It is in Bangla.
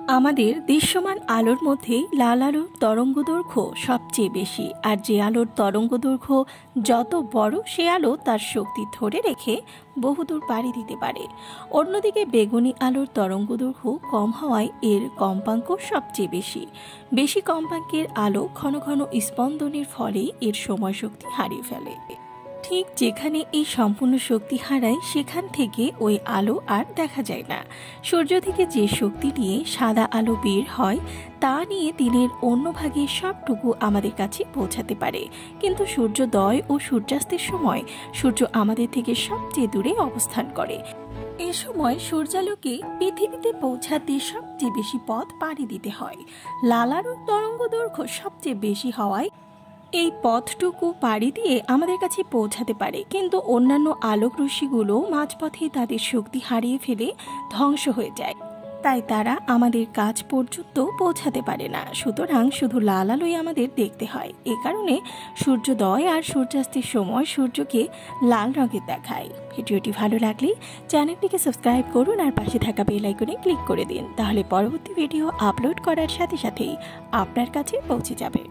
আমাদের দৃশ্যমান আলোর মধ্যে লাল আলোর তরঙ্গদৈর্ঘ্য সবচেয়ে বেশি, আর যে আলোর তরঙ্গদৈর্ঘ্য যত বড় সে আলো তার শক্তি ধরে রেখে বহুদূর পাড়ি দিতে পারে। অন্যদিকে বেগুনি আলোর তরঙ্গদৈর্ঘ্য কম হওয়ায় এর কম্পাঙ্ক সবচেয়ে বেশি। বেশি কম্পাঙ্কের আলো ঘন ঘন স্পন্দনের ফলে এর সময় শক্তি হারিয়ে ফেলে। ঠিক যেখানে এই সম্পূর্ণ শক্তি হারায় সেখান থেকে ওই আলো আর দেখা যায় না। সূর্য থেকে যে শক্তি নিয়ে সাদা আলো বের হয় তা নিয়ে দিনের অন্য ভাগে সবটুকু আমাদের কাছে পৌঁছাতে পারে, কিন্তু সূর্যোদয় ও সূর্যাস্তের সময় সূর্য আমাদের থেকে সবচেয়ে দূরে অবস্থান করে। এ সময় সূর্যালোকে পৃথিবীতে পৌঁছাতে সবচেয়ে বেশি পথ পাড়ি দিতে হয়। লাল আলোর তরঙ্গদৈর্ঘ্য সবচেয়ে বেশি হওয়ায় এই পথটুকু পাড়ি দিয়ে আমাদের কাছে পৌঁছাতে পারে, কিন্তু অন্যান্য আলোক রশ্মিগুলো মাঝপথে তাদের শক্তি হারিয়ে ফেলে ধ্বংস হয়ে যায়, তাই তারা আমাদের কাছ পর্যন্ত পৌঁছাতে পারে না। সুতরাং শুধু লাল আলোই আমাদের দেখতে হয়। এ কারণে সূর্যোদয় আর সূর্যাস্তের সময় সূর্যকে লাল রঙের দেখায়। ভিডিওটি ভালো লাগলে চ্যানেলটিকে সাবস্ক্রাইব করুন আর পাশে থাকা বেল আইকনে ক্লিক করে দিন, তাহলে পরবর্তী ভিডিও আপলোড করার সাথে সাথেই আপনার কাছে পৌঁছে যাবে।